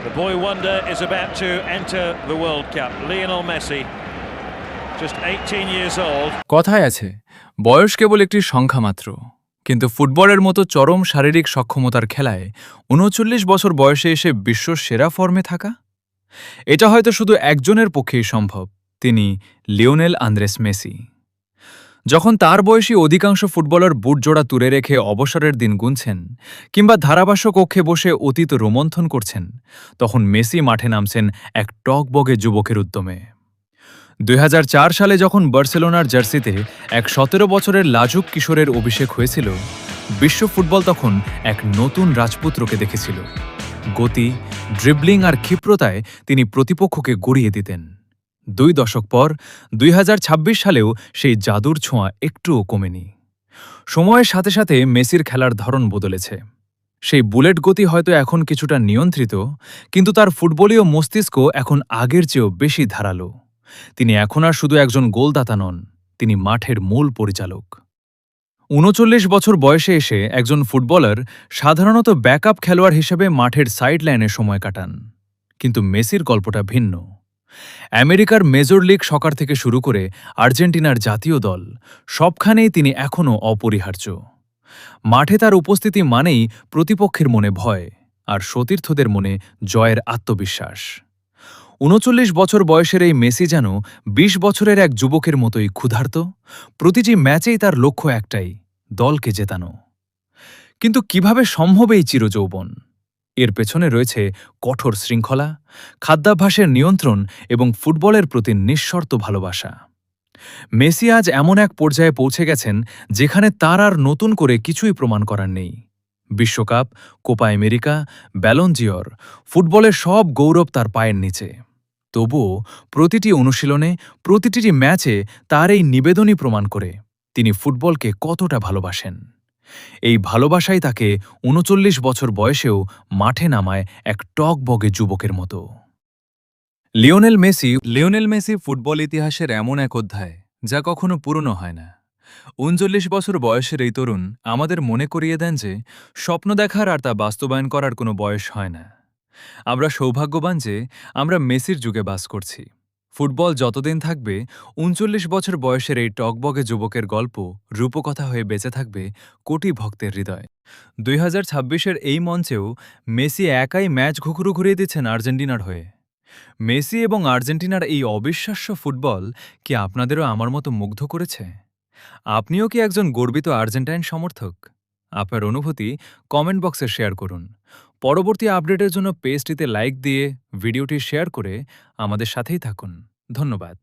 The boy wonder is about to enter the World Cup. Lionel Messi, just 18 years old. কথায় আছে বয়স কেবল একটি সংখ্যা মাত্র, কিন্তু ফুটবলের মতো চরম শারীরিক সক্ষমতার খেলায় ৩৯ বছর বয়সে এসে বিশ্ব সেরা ফর্মে থাকা, এটা হয়তো শুধু একজনের পক্ষেই সম্ভব, তিনি লিওনেল আন্দ্রেস মেসি। যখন তার বয়সী অধিকাংশ ফুটবলার বুট জোড়া তুলে রেখে অবসরের দিন গুনছেন কিংবা ধারাভাষ্য কক্ষে বসে অতীত রোমন্থন করছেন, তখন মেসি মাঠে নামছেন এক টকবগে যুবকের উদ্যমে। ২০০৪ সালে যখন বার্সেলোনার জার্সিতে এক ১৭ বছরের লাজুক কিশোরের অভিষেক হয়েছিল, বিশ্ব ফুটবল তখন এক নতুন রাজপুত্রকে দেখেছিল। গতি, ড্রিবলিং আর ক্ষিপ্রতায় তিনি প্রতিপক্ষকে গড়িয়ে দিতেন। ২ দশক পর ২০২৬ সালেও সেই জাদুর ছোঁয়া একটুও কমেনি। সময়ের সাথে সাথে মেসির খেলার ধরন বদলেছে। সেই বুলেট গতি হয়তো এখন কিছুটা নিয়ন্ত্রিত, কিন্তু তার ফুটবলীয় মস্তিষ্ক এখন আগের চেয়েও বেশি ধারালো। তিনি এখন আর শুধু একজন গোলদাতা নন, তিনি মাঠের মূল পরিচালক। ৩৯ বছর বয়সে এসে একজন ফুটবলার সাধারণত ব্যাকআপ খেলোয়াড় হিসেবে মাঠের সাইড লাইনে সময় কাটান, কিন্তু মেসির গল্পটা ভিন্ন। আমেরিকার মেজর লিগ সকার থেকে শুরু করে আর্জেন্টিনার জাতীয় দল, সবখানেই তিনি এখনও অপরিহার্য। মাঠে তার উপস্থিতি মানেই প্রতিপক্ষের মনে ভয়, আর সতীর্থদের মনে জয়ের আত্মবিশ্বাস। ৩৯ বছর বয়সের এই মেসি যেন ২০ বছরের এক যুবকের মতোই ক্ষুধার্ত। প্রতিটি ম্যাচেই তার লক্ষ্য একটাই, দলকে জেতানো। কিন্তু কিভাবে সম্ভব এই চিরযৌবন? এর পেছনে রয়েছে কঠোর শৃঙ্খলা, খাদ্যাভ্যাসের নিয়ন্ত্রণ এবং ফুটবলের প্রতি নিঃশর্ত ভালোবাসা। মেসি আজ এমন এক পর্যায়ে পৌঁছে গেছেন যেখানে তার আর নতুন করে কিছুই প্রমাণ করার নেই। বিশ্বকাপ, কোপা আমেরিকা, ব্যালন ডি'অর, ফুটবলের সব গৌরব তার পায়ের নিচে। তবুও প্রতিটি অনুশীলনে, প্রতিটি ম্যাচে তার এই নিবেদনই প্রমাণ করে তিনি ফুটবলকে কতটা ভালোবাসেন। এই ভালোবাসাই তাকে ৩৯ বছর বয়সেও মাঠে নামায় এক টকবগে যুবকের মতো। লিওনেল মেসি ফুটবল ইতিহাসের এমন এক অধ্যায় যা কখনো পুরনো হয় না। ৩৯ বছর বয়সের এই তরুণ আমাদের মনে করিয়ে দেন যে স্বপ্ন দেখার আর তা বাস্তবায়ন করার কোনো বয়স হয় না। আমরা সৌভাগ্যবান যে আমরা মেসির যুগে বাস করছি। ফুটবল যতদিন থাকবে, ৩৯ বছর বয়সের এই টকবগে যুবকের গল্প রূপকথা হয়ে বেঁচে থাকবে কোটি ভক্তের হৃদয়। ২০২৬-এর এই মঞ্চেও মেসি একাই ম্যাচ ঘুঘুরু ঘুরিয়ে দিচ্ছেন আর্জেন্টিনার হয়ে। মেসি এবং আর্জেন্টিনার এই অবিশ্বাস্য ফুটবল কি আপনাদেরও আমার মতো মুগ্ধ করেছে? আপনিও কি একজন গর্বিত আর্জেন্টাইন সমর্থক? আপনার অনুভূতি কমেন্ট বক্সে শেয়ার করুন। পরবর্তী আপডেটের জন্য পেজটিতে লাইক দিয়ে ভিডিওটি শেয়ার করে আমাদের সাথেই থাকুন। ধন্যবাদ।